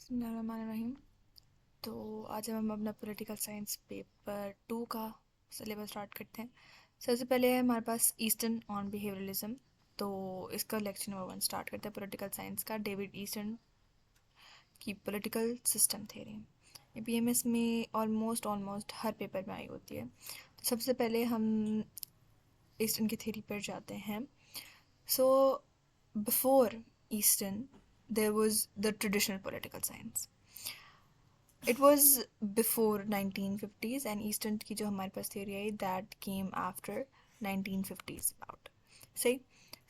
बिस्मिल्लाहिर्रहमानिर्रहीम। तो आज हम अपना पॉलिटिकल साइंस पेपर 2 का सिलेबस स्टार्ट करते हैं। सबसे पहले है हमारे पास ईस्टर्न ऑन बिहेवियरलिज्म। तो इसका लेक्चर नंबर 1 स्टार्ट करते हैं पॉलिटिकल साइंस का, डेविड ईस्टर्न की पॉलिटिकल सिस्टम थ्योरी। ये पीएमएस में ऑलमोस्ट हर पेपर में आई होती है। तो सबसे पहले हम ईस्टर्न की थ्योरी पर जाते हैं। So before eastern there was the traditional political science. It was before 1950s and Eastern की जो हमारे पास theory I that came after 1950s about. सही.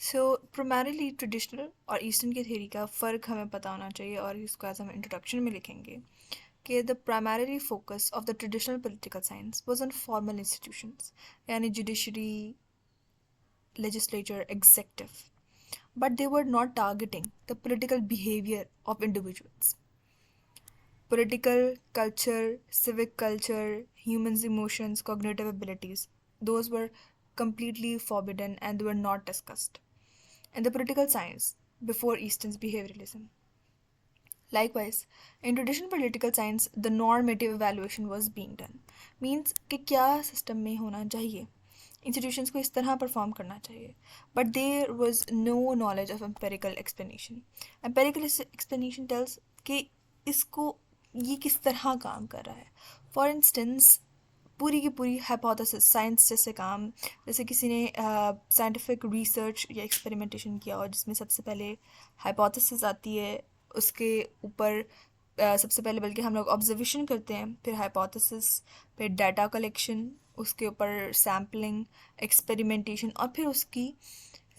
So primarily traditional और Eastern की theory का फ़र्क हमें पता होना चाहिए और इसको आज हम introduction में लिखेंगे कि the primary focus of the traditional political science was on formal institutions यानी judiciary, legislature, executive, but they were not targeting the political behavior of individuals. Political culture, civic culture, humans' emotions, cognitive abilities, those were completely forbidden and they were not discussed in the political science before Eastern's behavioralism. Likewise, in traditional political science, the normative evaluation was being done. Means कि क्या system में होना चाहिए, institutions को इस तरह perform करना चाहिए, but there was no knowledge of empirical explanation. Empirical explanation tells कि इसको ये किस तरह काम कर रहा है. फॉर इंस्टेंस पूरी की पूरी हाइपोथेसिस, साइंस जैसे काम, जैसे किसी ने साइंटिफिक रिसर्च या एक्सपेरिमेंटेशन किया और जिसमें सबसे पहले हाइपोथेसिस आती है, उसके ऊपर सबसे पहले बल्कि हम लोग ऑब्जर्वेशन करते हैं, फिर हाइपोथेसिस, फिर डाटा कलेक्शन, उसके ऊपर सैम्पलिंग, एक्सपेरिमेंटेशन और फिर उसकी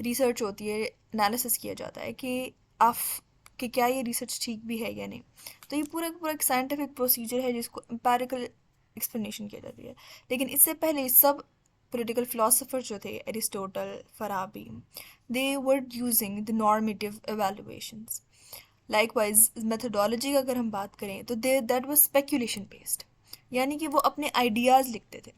रिसर्च होती है, एनालिसिस किया जाता है कि क्या ये रिसर्च ठीक भी है या नहीं. तो ये पूरा पूरा एक साइंटिफिक प्रोसीजर है जिसको एम्पेरिकल एक्सप्लेनेशन किया जाती है. लेकिन इससे पहले सब पॉलिटिकल फिलोसोफर जो थे, Aristotle, Farabi, they were using the normative evaluations. Likewise methodology का अगर हम बात करें तो दैट वाज स्पेकुलेशन बेस्ड, यानी कि वो अपने आइडियाज़ लिखते थे.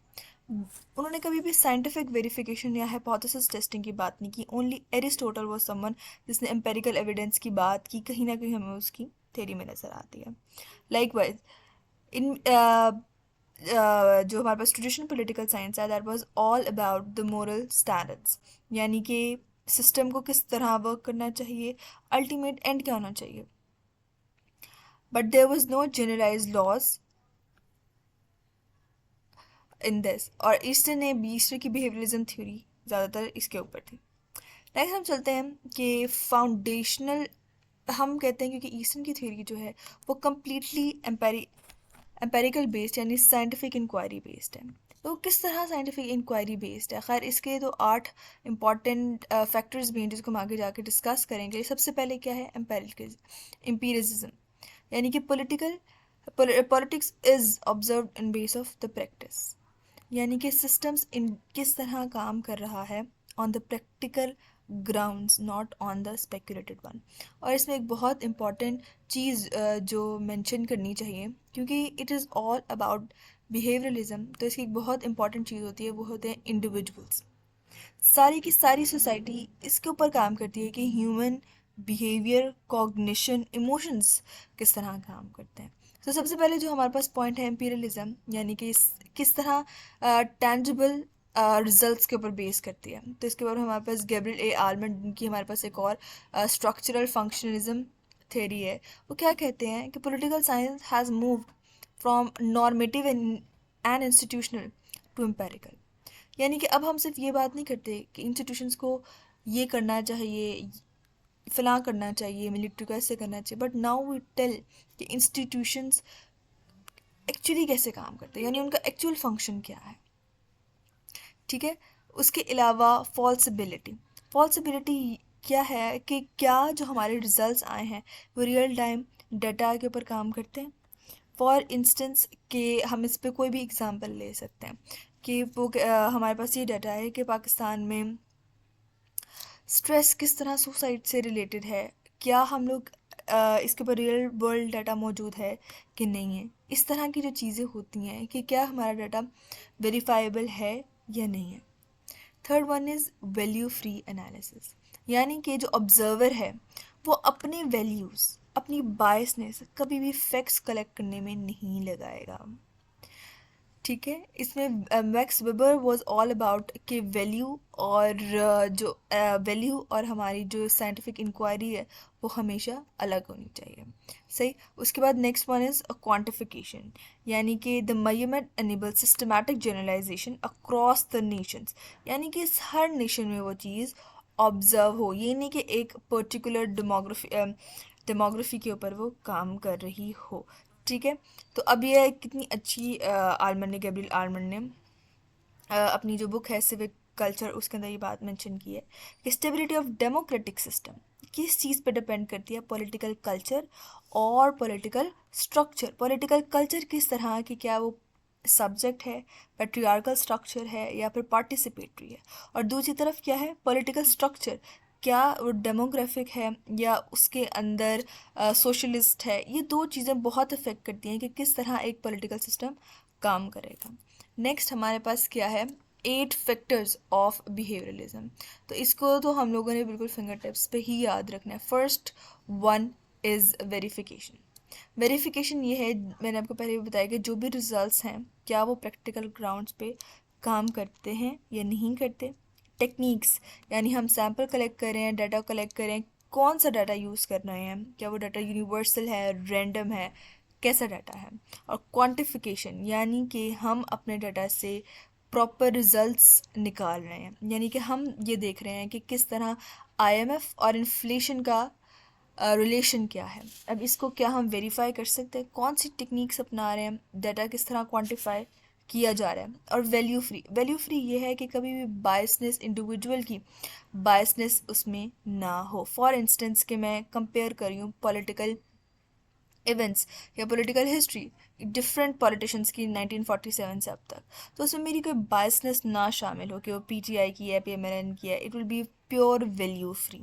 उन्होंने कभी भी साइंटिफिक वेरिफिकेशन या हाइपोथेसिस टेस्टिंग की बात नहीं की. ओनली एरिस्टोटल वाज समवन जिसने एम्पेरिकल एविडेंस की बात की, कहीं ना कहीं हमें उसकी थ्योरी में नज़र आती है. लाइकवाइज इन जो हमारे पास ट्रेडिशनल पॉलिटिकल साइंस है, that was all about the moral standards, यानी कि सिस्टम को किस तरह वर्क करना चाहिए, अल्टीमेट एंड क्या होना चाहिए. But there was no generalised laws in this. और ईस्टर की बिहेवियरिज्म थ्योरी ज़्यादातर इसके ऊपर थी. नेक्स्ट हम चलते हैं कि फाउंडेशनल, हम कहते हैं क्योंकि ईस्टर्न की थ्योरी जो है वो कम्प्लीटली एम्पेरिकल बेस्ड यानी साइंटिफिक इंक्वायरी बेस्ड है. तो किस तरह साइंटिफिक इंक्वायरी बेस्ड है? खैर इसके तो 8 इंपॉर्टेंट फैक्टर्स भी हैं जिसको हम आगे जाकर डिस्कस करेंगे. सबसे पहले क्या है? एम्पिरिसिज्म, यानी कि politics is observed in base of the practice, यानी कि सिस्टम्स इन किस तरह काम कर रहा है on the practical grounds, not on the speculated one. और इसमें एक बहुत इम्पॉर्टेंट चीज़ जो मेंशन करनी चाहिए, क्योंकि it is all about behaviourism, तो इसकी एक बहुत इंपॉर्टेंट चीज़ होती है, वो होते हैं इंडिविजुअल्स. सारी की सारी सोसाइटी इसके ऊपर काम करती है कि ह्यूमन बिहेवियर, कॉग्निशन, इमोशंस किस तरह काम करते हैं. तो सबसे पहले जो हमारे पास पॉइंट है एम्पिरियलिज्म, यानी कि किस तरह टेंजिबल रिजल्ट्स के ऊपर बेस करती है. तो इसके ऊपर हमारे पास गैब्रियल ए आलमंड की हमारे पास एक और स्ट्रक्चरल फंक्शनलिज्म थ्योरी है. वो क्या कहते हैं कि political science has moved from normative and institutional to empirical, यानी कि अब हम सिर्फ ये बात नहीं करते कि इंस्टीट्यूशंस को ये करना चाहिए, फ़लाँ करना चाहिए, मिलिट्री को ऐसे करना चाहिए, बट नाउ वी टेल कि इंस्टीट्यूशंस एक्चुअली कैसे काम करते हैं, यानी उनका एक्चुअल फंक्शन क्या है. ठीक है. उसके अलावा फॉल्सिबिलिटी क्या है कि क्या जो हमारे रिजल्ट्स आए हैं वो रियल टाइम डाटा के ऊपर काम करते हैं. फॉर इंस्टेंस कि हम इस पे कोई भी एग्जांपल ले सकते हैं कि वो हमारे पास ये डाटा है कि पाकिस्तान में स्ट्रेस किस तरह सुसाइड से रिलेटेड है, क्या हम लोग इसके ऊपर रियल वर्ल्ड डाटा मौजूद है कि नहीं है. इस तरह की जो चीज़ें होती हैं कि क्या हमारा डाटा वेरीफाइबल है या नहीं है. Third one is value free analysis, यानी कि जो ऑब्जर्वर है वो अपने वैल्यूज़, अपनी बायसनेस कभी भी फैक्ट्स कलेक्ट करने में नहीं लगाएगा। ठीक है, इसमें max weber was all about कि वैल्यू और जो वैल्यू और हमारी जो साइंटिफिक इंक्वायरी है वो हमेशा अलग होनी चाहिए। सही। उसके बाद नेक्स्ट वन इज़ क्वांटिफिकेशन, यानी कि the measurement enable systematic generalisation across the nations, यानी कि इस हर नेशन में वो चीज़ ऑब्जर्व हो, ये नहीं कि एक पर्टिकुलर डेमोग्राफी के ऊपर वो काम कर रही हो। ठीक है। तो अब ये कितनी अच्छी आलमन ने, गैब्रियल आलमन ने अपनी जो बुक है सिविक कल्चर, उसके अंदर ये बात मेंशन की है कि स्टेबिलिटी ऑफ डेमोक्रेटिक सिस्टम किस चीज़ पे डिपेंड करती है, पॉलिटिकल कल्चर और पॉलिटिकल स्ट्रक्चर। पॉलिटिकल कल्चर किस तरह की, क्या वो सब्जेक्ट है, पैट्रियार्कल स्ट्रक्चर है या फिर पार्टिसिपेटरी है, और दूसरी तरफ क्या है पॉलिटिकल स्ट्रक्चर, क्या वो डेमोग्राफिक है या उसके अंदर सोशलिस्ट है। ये दो चीज़ें बहुत अफेक्ट करती हैं कि किस तरह एक पॉलिटिकल सिस्टम काम करेगा। नेक्स्ट हमारे पास क्या है, 8 फैक्टर्स ऑफ बिहेवियरलिज्म। तो इसको तो हम लोगों ने बिल्कुल फिंगर टिप्स पे ही याद रखना है। First one is verification. Verification ये है, मैंने आपको पहले भी बताया कि जो भी रिजल्ट्स हैं क्या वो प्रैक्टिकल ग्राउंड्स पे काम करते हैं या नहीं करते। टेक्निक्स, यानी हम सैम्पल कलेक्ट कर रहे हैं, डाटा कलेक्ट कर रहे हैं, कौन सा डाटा यूज़ कर रहे हैं, क्या वो डाटा यूनिवर्सल है, रैंडम है, कैसा डाटा है। और क्वांटिफिकेशन, यानी कि हम अपने डाटा से प्रॉपर रिजल्ट्स निकाल रहे हैं, यानी कि हम ये देख रहे हैं कि किस तरह आईएमएफ और इन्फ्लेशन का रिलेशन क्या है। अब इसको क्या हम वेरीफाई कर सकते हैं, कौन सी टेक्निक्स अपना रहे हैं, डाटा किस तरह क्वांटिफाई किया जा रहा है। और वैल्यू फ्री, वैल्यू फ्री ये है कि कभी भी बायसनेस, इंडिविजुअल की बायसनेस उसमें ना हो। फॉर इंस्टेंस कि मैं कंपेयर कर रही हूँ पॉलिटिकल इवेंट्स या पॉलिटिकल हिस्ट्री डिफरेंट पॉलिटिशियंस की 1947 से अब तक, तो उसमें मेरी कोई बायसनेस ना शामिल हो कि वो पीटीआई की है, पीएमएलएन की है। It will be pure value free.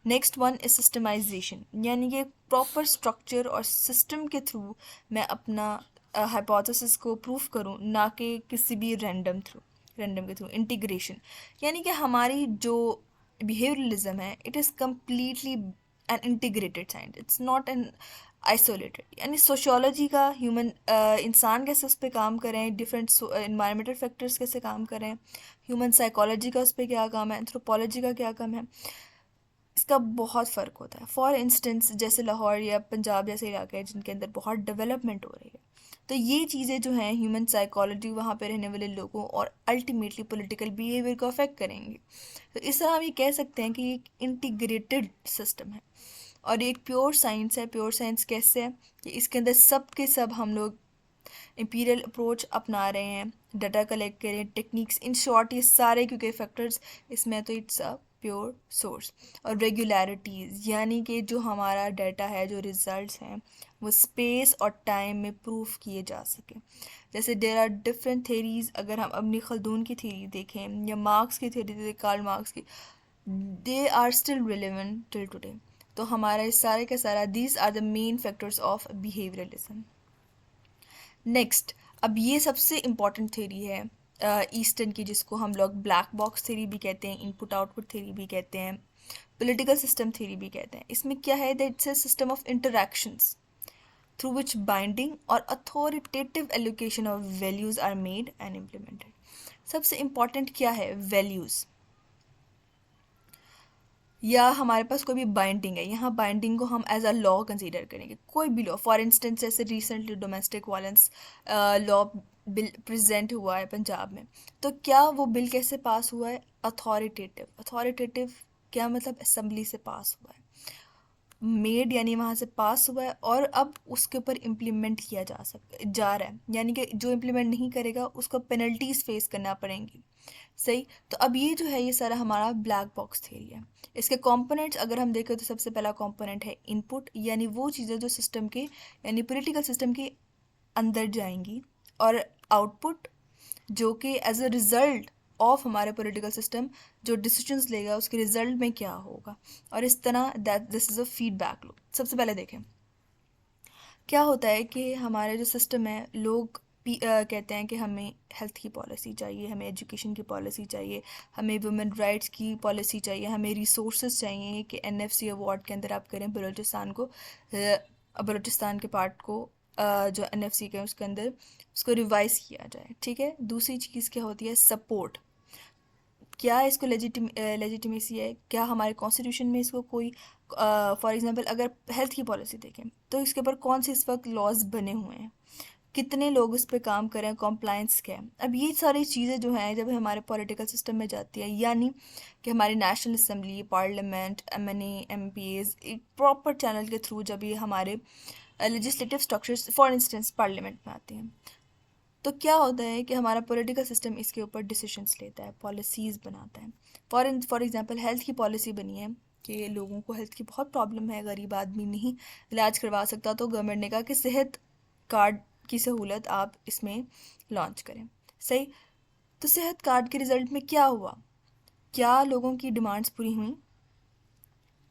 Next one is systemisation, यानी कि प्रॉपर स्ट्रक्चर और सिस्टम के थ्रू मैं अपना हाइपोथेसिस को प्रूफ करूं, ना कि किसी भी रैंडम के थ्रू। इंटीग्रेशन, यानी कि हमारी जो बिहेवियरलिज्म है it is completely an integrated science, it's not an isolated. यानी सोशियोलॉजी का ह्यूमन इंसान कैसे उस पर काम करें, डिफरेंट इन्वायरमेंटल फैक्टर्स कैसे काम करें, ह्यूमन साइकोलॉजी का उस पर क्या काम है, एंथ्रोपोलॉजी का क्या काम है, इसका बहुत फ़र्क होता है। फॉर इंस्टेंस जैसे लाहौर या पंजाब जैसे इलाके हैं जिनके अंदर बहुत डेवलपमेंट हो रही है, तो ये चीज़ें जो हैं ह्यूमन साइकोलॉजी, वहाँ पे रहने वाले लोगों और अल्टीमेटली पॉलिटिकल बिहेवियर को अफेक्ट करेंगे। तो इस तरह हम ये कह सकते हैं कि ये एक इंटीग्रेटेड सिस्टम है और ये एक प्योर साइंस है। प्योर साइंस कैसे है कि इसके अंदर सब के सब हम लोग इंपीरियल अप्रोच अपना रहे हैं, डाटा कलेक्ट करें, टेक्निक्स, इन शॉर्ट ये सारे क्योंकि फैक्टर्स इसमें, तो इट्स अ प्योर सोर्स। और रेगुलरिटीज़, यानी कि जो हमारा डाटा है, जो रिजल्ट्स हैं वो स्पेस और टाइम में प्रूफ किए जा सके। जैसे देर आर डिफरेंट थेरीज, अगर हम अपनी खल्दून की थेरी देखें या मार्क्स की थेरी देखें, कार्ल मार्क्स की, they are still relevant till today. तो हमारा इस सारे का सारा, these are the main factors of behaviouralism. Next, अब ये सबसे इम्पॉर्टेंट थ्योरी है ईस्टर्न की, जिसको हम लोग ब्लैक बॉक्स थ्योरी भी कहते हैं, इनपुट आउटपुट थ्योरी भी कहते हैं, पॉलिटिकल सिस्टम थ्योरी भी कहते हैं। इसमें क्या है, that it's a system of interactions through which binding और authoritative allocation of values are made and implemented. सबसे इम्पॉर्टेंट क्या है, वैल्यूज़, या हमारे पास कोई भी बाइंडिंग है, यहाँ बाइंडिंग को हम एज अ लॉ कंसीडर करेंगे, कोई भी लॉ। फॉर इंस्टेंस जैसे recently domestic violence law bill present हुआ है पंजाब में, तो क्या वो बिल कैसे पास हुआ है, अथॉरिटेटिव। अथॉरिटेटिव क्या मतलब, असेंबली से पास हुआ है, मेड यानी वहाँ से पास हुआ है और अब उसके ऊपर इम्प्लीमेंट किया जा रहा है, यानी कि जो इम्प्लीमेंट नहीं करेगा उसको पेनल्टीज फेस करना पड़ेंगी। सही। तो अब ये जो है ये सारा हमारा ब्लैक बॉक्स थ्योरी है। इसके कंपोनेंट्स अगर हम देखें तो सबसे पहला कंपोनेंट है इनपुट, यानी वो चीज़ें जो सिस्टम के, यानी पॉलिटिकल सिस्टम के अंदर जाएंगी, और आउटपुट जो कि एज अ रिज़ल्ट ऑफ हमारे पॉलिटिकल सिस्टम जो डिसीजंस लेगा उसके रिजल्ट में क्या होगा। और इस तरह that this is a feedback loop. सबसे पहले देखें क्या होता है कि हमारे जो सिस्टम है, लोग कहते हैं कि हमें हेल्थ की पॉलिसी चाहिए, हमें एजुकेशन की पॉलिसी चाहिए, हमें वुमेन राइट्स की पॉलिसी चाहिए, हमें रिसोर्सेज चाहिए कि एनएफसी अवार्ड के अंदर आप करें बलूचिस्तान को, बलूचिस्तान के पार्ट को जो एनएफसी के उसके अंदर उसको रिवाइज किया जाए। ठीक है, दूसरी चीज़ क्या होती है, सपोर्ट। क्या इसको लेजिटिमेसी है, क्या हमारे कॉन्स्टिट्यूशन में इसको कोई, फॉर एग्जांपल अगर हेल्थ की पॉलिसी देखें तो इसके ऊपर कौन से इस वक्त लॉज बने हुए हैं, कितने लोग इस पे काम करें, कॉम्प्लाइंस क्या है। अब ये सारी चीज़ें जो हैं जब हमारे पॉलिटिकल सिस्टम में जाती है, यानी कि हमारी national assembly, parliament, MNA, MPAs एक प्रॉपर चैनल के थ्रू जब ये हमारे legislative structures for instance parliament में आती हैं, तो क्या होता है कि हमारा पॉलिटिकल सिस्टम इसके ऊपर डिसीजंस लेता है, पॉलिसीज़ बनाता है। फॉर एग्जांपल हेल्थ की पॉलिसी बनी है कि लोगों को हेल्थ की बहुत प्रॉब्लम है, गरीब आदमी नहीं इलाज करवा सकता, तो गवर्नमेंट ने कहा कि सेहत कार्ड की सहूलत आप इसमें लॉन्च करें। सही, तो सेहत कार्ड के रिज़ल्ट में क्या हुआ, क्या लोगों की डिमांड्स पूरी हुई?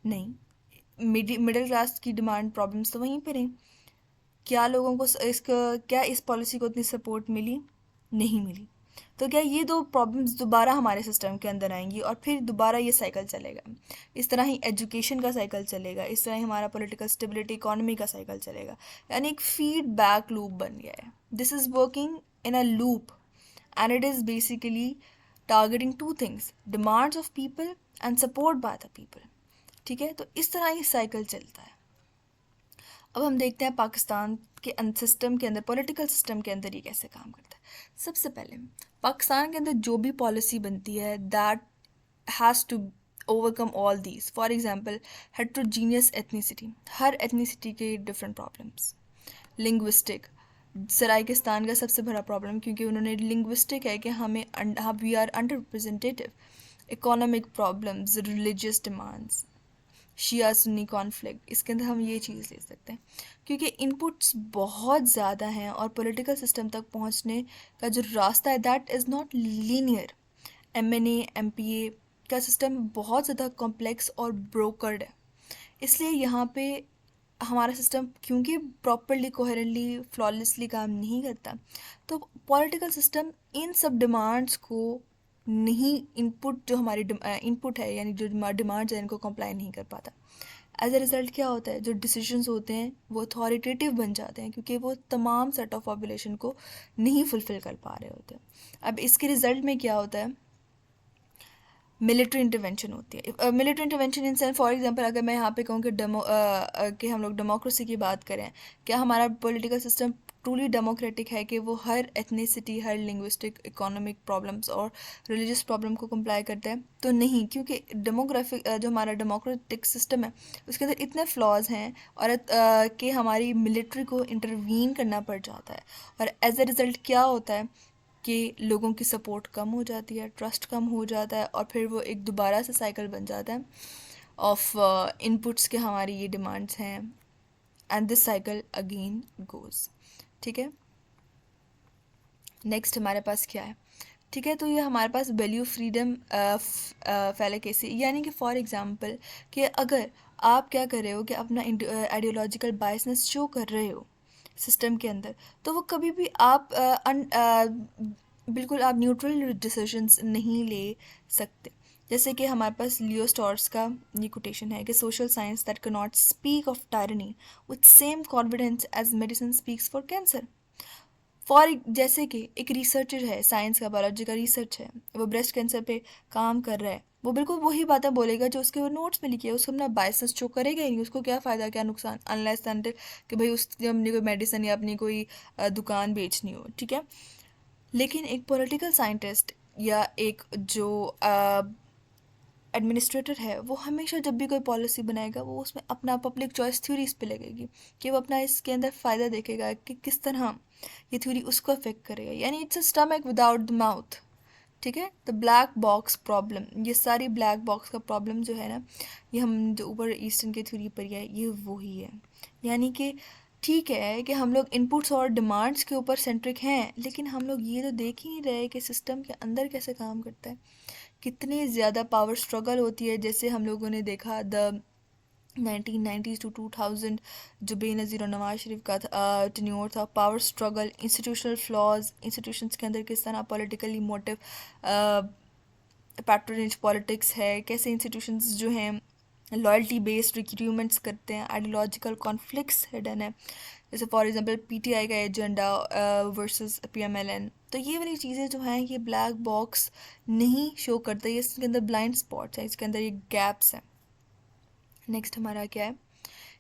नहीं। मिडिल क्लास की डिमांड प्रॉब्लम्स तो वहीं पर हैं। क्या लोगों को इसका, क्या इस पॉलिसी को इतनी सपोर्ट मिली? नहीं मिली। तो क्या ये दो प्रॉब्लम्स दोबारा हमारे सिस्टम के अंदर आएंगी और फिर दोबारा ये साइकिल चलेगा। इस तरह ही एजुकेशन का साइकिल चलेगा, इस तरह ही हमारा पॉलिटिकल स्टेबिलिटी, इकोनॉमी का साइकिल चलेगा। यानी एक फीडबैक लूप बन गया है। This is working in a loop and it is basically targeting two things, demands of people and support by the people. ठीक है, तो इस तरह ये साइकिल चलता है। अब हम देखते हैं पाकिस्तान के सिस्टम के अंदर, पॉलिटिकल सिस्टम के अंदर ये कैसे काम करता है। सबसे पहले पाकिस्तान के अंदर जो भी पॉलिसी बनती है that has to overcome all these. For example heterogeneous ethnicity, हर एथनिसिटी के डिफरेंट प्रॉब्लम्स। लिंग्विस्टिक, सराइकिस्तान का सबसे बड़ा प्रॉब्लम क्योंकि उन्होंने लिंग्विस्टिक है कि हमें we are under representative. Economic problems, religious demands, Shia Sunni conflict, इसके अंदर हम ये चीज़ ले सकते हैं क्योंकि इनपुट्स बहुत ज़्यादा हैं और पॉलिटिकल सिस्टम तक पहुंचने का जो रास्ता है that is not linear. MNA, MPa का सिस्टम बहुत ज़्यादा कॉम्प्लेक्स और ब्रोकर्ड है, इसलिए यहाँ पे हमारा सिस्टम क्योंकि प्रॉपरली, कोहेरेंटली, फ्लॉलेसली काम नहीं करता, तो पॉलिटिकल सिस्टम इन सब डिमांड्स को नहीं, इनपुट जो हमारी इनपुट है यानी जो डिमांड्स है इनको कंप्लाई नहीं कर पाता। एज अ रिज़ल्ट क्या होता है, जो डिसीजंस होते हैं वो अथॉरिटेटिव बन जाते हैं क्योंकि वो तमाम सेट ऑफ पॉपुलेशन को नहीं फुलफ़िल कर पा रहे होते हैं। अब इसके रिज़ल्ट में क्या होता है, मिलिट्री इंटरवेंशन होती है। Military intervention in sense, for example अगर मैं यहाँ पे कहूँ कि हम लोग डेमोक्रेसी की बात करें, क्या हमारा पॉलिटिकल सिस्टम ट्रूली डेमोक्रेटिक है कि वो हर एथनिसिटी, हर लिंग्विस्टिक, इकोनॉमिक प्रॉब्लम्स और रिलीजियस प्रॉब्लम को कंप्लाई करता है? तो नहीं, क्योंकि डेमोग्राफिक जो हमारा डेमोक्रेटिक सिस्टम है उसके अंदर इतने फ्लॉज हैं और कि हमारी मिलिट्री को इंटरवीन करना पड़ जाता है और एज अ रिज़ल्ट क्या होता है कि लोगों की सपोर्ट कम हो जाती है, ट्रस्ट कम हो जाता है और फिर वो एक दोबारा से साइकिल बन जाता है ऑफ इनपुट्स के हमारी ये डिमांड्स हैं and this cycle again goes. ठीक है, नेक्स्ट हमारे पास क्या है? ठीक है, तो ये हमारे पास वैल्यू फ्रीडम फैलेकेसी, यानी कि फॉर एग्जांपल कि अगर आप क्या कर रहे हो कि अपना आइडियोलॉजिकल बायसनेस शो कर रहे हो सिस्टम के अंदर, तो वो कभी भी आप बिल्कुल आप न्यूट्रल डिसीजंस नहीं ले सकते। जैसे कि हमारे पास लियो स्टॉर्स का ये कोटेशन है कि social science that can not speak of tyranny with same confidence as medicine speaks for cancer. जैसे कि एक रिसर्चर है, साइंस का, बायोलॉजी का रिसर्च है, वो ब्रेस्ट कैंसर पे काम कर रहा है, वो बिल्कुल वही बातें बोलेगा जो उसके वो नोट्स में लिखी है, उसको अपना बायसेस शो करेगा ही नहीं। उसको क्या फ़ायदा, क्या नुकसान, अनलेस एंड कि भाई उसने अपनी कोई मेडिसिन या अपनी कोई दुकान बेचनी हो। ठीक है, लेकिन एक पॉलिटिकल साइंटिस्ट या एक जो एडमिनिस्ट्रेटर है वो हमेशा जब भी कोई पॉलिसी बनाएगा वो उसमें अपना पब्लिक चॉइस थ्योरी इस पे लगेगी कि वो अपना इसके अंदर फ़ायदा देखेगा कि किस तरह ये थ्योरी उसको अफेक्ट करेगा, यानी it's a stomach without the mouth. ठीक है, द ब्लैक बॉक्स प्रॉब्लम, ये सारी ब्लैक बॉक्स का प्रॉब्लम जो है ना, ये हम जो ऊपर ईस्टर्न की थ्योरी पर है ये वही है। यानी कि ठीक है कि हम लोग इनपुट्स और डिमांड्स के ऊपर सेंट्रिक हैं, लेकिन हम लोग ये तो देख ही नहीं रहे कि सिस्टम के अंदर कैसे काम करता है, कितनी ज़्यादा पावर स्ट्रगल होती है। जैसे हम लोगों ने देखा द 1990s टू 2000 जो बेनज़ीर और नवाज शरीफ का टेन्योर था, power struggle, institutional flaws, institutions के अंदर किस तरह पॉलिटिकली मोटिव पैट्रोनेज पॉलिटिक्स है, कैसे इंस्टीट्यूशंस जो हैं लॉयल्टी बेस्ड रिक्रूटमेंट्स करते हैं, आइडियोलॉजिकल कॉन्फ्लिक्ट्स हिडन है, जैसे फॉर एग्जांपल पीटीआई का एजेंडा वर्सेस पीएमएलएन। तो ये वाली चीज़ें जो हैं ये ब्लैक बॉक्स नहीं शो करता, ये इसके अंदर ब्लाइंड स्पॉट्स हैं, इसके अंदर ये गैप्स हैं। नेक्स्ट हमारा क्या है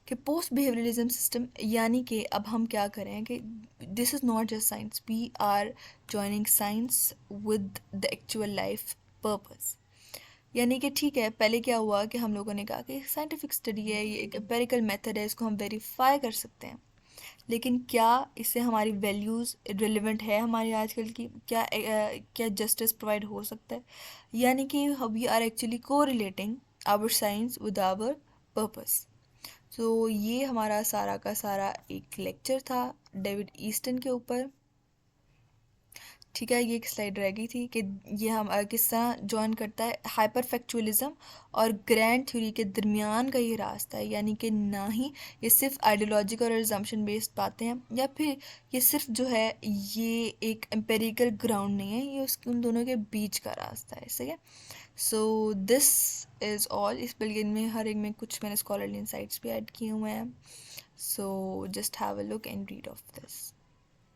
कि पोस्ट बिहेवियरलिज्म सिस्टम, यानी कि अब हम क्या करें कि this is not just science, we are joining science with the actual life purpose. यानी कि ठीक है, पहले क्या हुआ कि हम लोगों ने कहा कि साइंटिफिक स्टडी है, ये एक एम्पेरिकल मेथड है, इसको हम वेरीफाई कर सकते हैं, लेकिन क्या इससे हमारी वैल्यूज़ रिलेवेंट है हमारी आजकल की, क्या जस्टिस प्रोवाइड हो सकता है, यानी कि वी आर एक्चुअली को relating our science with our purpose. तो ये हमारा सारा का सारा एक लेक्चर था डेविड ईस्टन के ऊपर। ठीक है, ये एक स्लाइड रह गई थी कि ये हम किस तरह जॉइन करता है हाइपर फैक्चुअलिज्म और ग्रैंड थ्योरी के दरमियान का ये रास्ता है, यानी कि ना ही ये सिर्फ आइडियोलॉजिकल और एजम्पशन बेस्ड बातें हैं, या फिर ये सिर्फ जो है ये एक एम्पेरिकल ग्राउंड नहीं है, ये उन दोनों के बीच का रास्ता है, सही है। So this is all. इस बिल्डिंग में हर एक में कुछ मैंने स्कॉलरली इनसाइट्स भी ऐड किए हुए हैं, so just have a look and read of this.